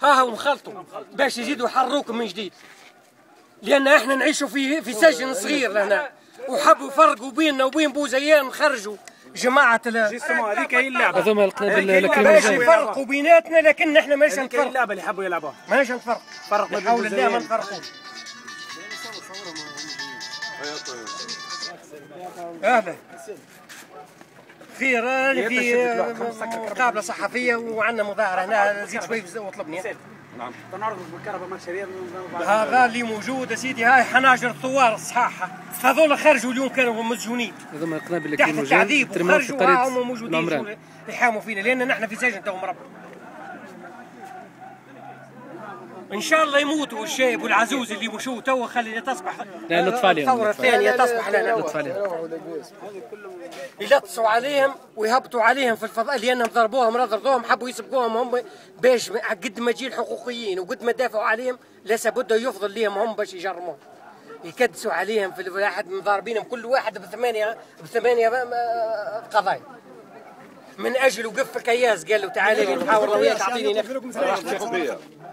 ها نخلطوا باش يزيدوا يحرروكم من جديد، لان احنا نعيشوا في سجن صغير لهنا، وحبوا يفرقوا بيننا وبين بوزيان، خرجوا جماعة هذيك هي اللعبة، هذوما القنابل باش يفرقوا بيناتنا، لكن احنا ماناش نتفرقوا. اللعبة اللي حبوا يلعبوها ماناش نتفرقوا، نحاول الله ما نتفرقوش. اهلا خير، انا في مقابله صحفيه وعندنا مظاهره هنا، زيد شوي وطلبني. نعم تنعرض بالكهرباء مارشاليه. هذا اللي موجود يا سيدي، هاي حناجر الثوار الصحاحه، هذول خرجوا اليوم كانوا مسجونين هذوما القنابل تحت التعذيب، وخرجوا هم موجودين يحاموا فينا، لان نحن في سجن تو مربع. ان شاء الله يموتوا الشايب والعزوز اللي مشوا تو، خلي تصبح الثوره الثانيه تصبح لنا. يلطسوا عليهم ويهبطوا عليهم في الفضاء، لانهم ضربوهم ضربوهم، حبوا يسبقوهم هم باش قد ما يجي الحقوقيين وقد ما دافعوا عليهم لابد يفضل ليهم هم باش يجرموهم، يكدسوا عليهم في الواحد، مضاربينهم كل واحد بثمانيه قضايا من اجل وقف الكياس، قال له تعالى لي نحاول وياك اعطيني نخدم.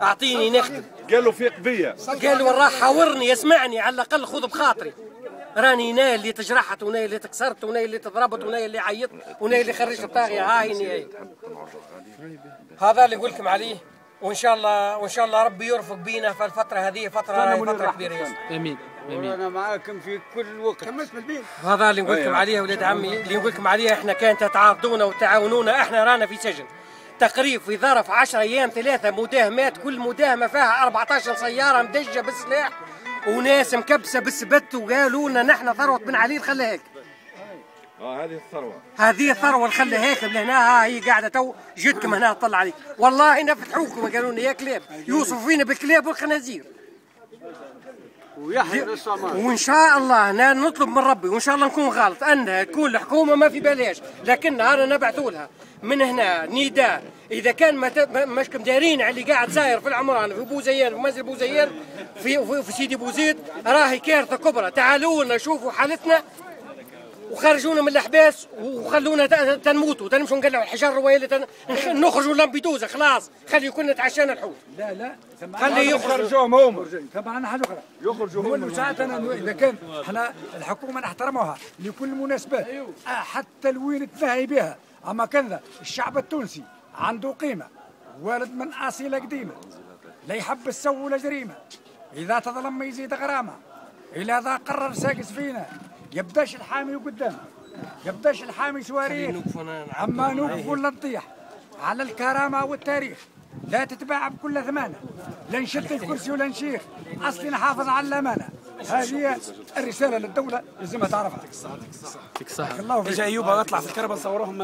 اعطيني نخدم، قال له في قضيه، قال له راح حاورني يسمعني، على الاقل خذ بخاطري، راني انا اللي تجرحت وانا اللي تكسرت وانا اللي تضربت وانا اللي عيطت وانا اللي خرجت الطاغيه، هاي هذا اللي نقول لكم عليه. وان شاء الله ربي يرفق بينا في الفتره هذه، فتره كبيره يا امين. انا معاكم في كل وقت. هذا اللي نقول لكم عليه ولاد عمي، اللي نقول لكم عليه، احنا كان تتعاضدونا وتعاونونا، احنا رانا في سجن تقريب في ظرف 10 ايام 3 مداهمات، كل مداهمه فيها 14 سياره مدجه بالسلاح وناس مكبسه بالسبت، وقالوا لنا نحن ثروه بن علي خلى هيك. هذه الثروه اللي خلى هيك لهنا، هي قاعده تو جدكم هنا تطلع عليك، والله نفتحوكم قالوا لنا يا كلاب، يوصفوا فينا بالكلاب والخنازير. وان شاء الله نطلب من ربي، وان شاء الله نكون غلط، انها تكون الحكومه ما في بلاش، لكن انا نبعثوا لها من هنا نداء، اذا كان مش دارين على اللي قاعد ساير في العمران في بوزيان، في مسجد بوزيان، في سيدي بوزيد، راهي كارثه كبرى، تعالوا لنا شوفوا حالتنا وخرجونا من الاحباس وخلونا تنموتوا، تنمشوا نقلعوا الحجر ويلي نخرجوا لامبيدوزا، خلاص خلي كنا تعشانا الحوت. لا خلي يخرجوهم هم. طبعا حاجه اخرى يخرجوا هم. ساعات اذا كان احنا الحكومه نحترموها لكل المناسبات، حتى الوين تنهي بها، اما كذا الشعب التونسي عنده قيمه، والد من اصيله قديمه، لا يحب السو ولا جريمه، اذا تظلم يزيد غرامه، الى ذا قرر ساقس فينا، يبداش الحامي قدام، يبداش الحامي سواريخ، اما نوقف ولا نطيح على الكرامه والتاريخ، لا تتباع بكل ثمانه، لا نشد الكرسي ولا نشيخ، اصلي نحافظ على الامانه. هذه الرساله للدوله لازمها تعرفها. يعطيك الصحه. الله. اجا ايوب اطلع في الكربه نصوروهم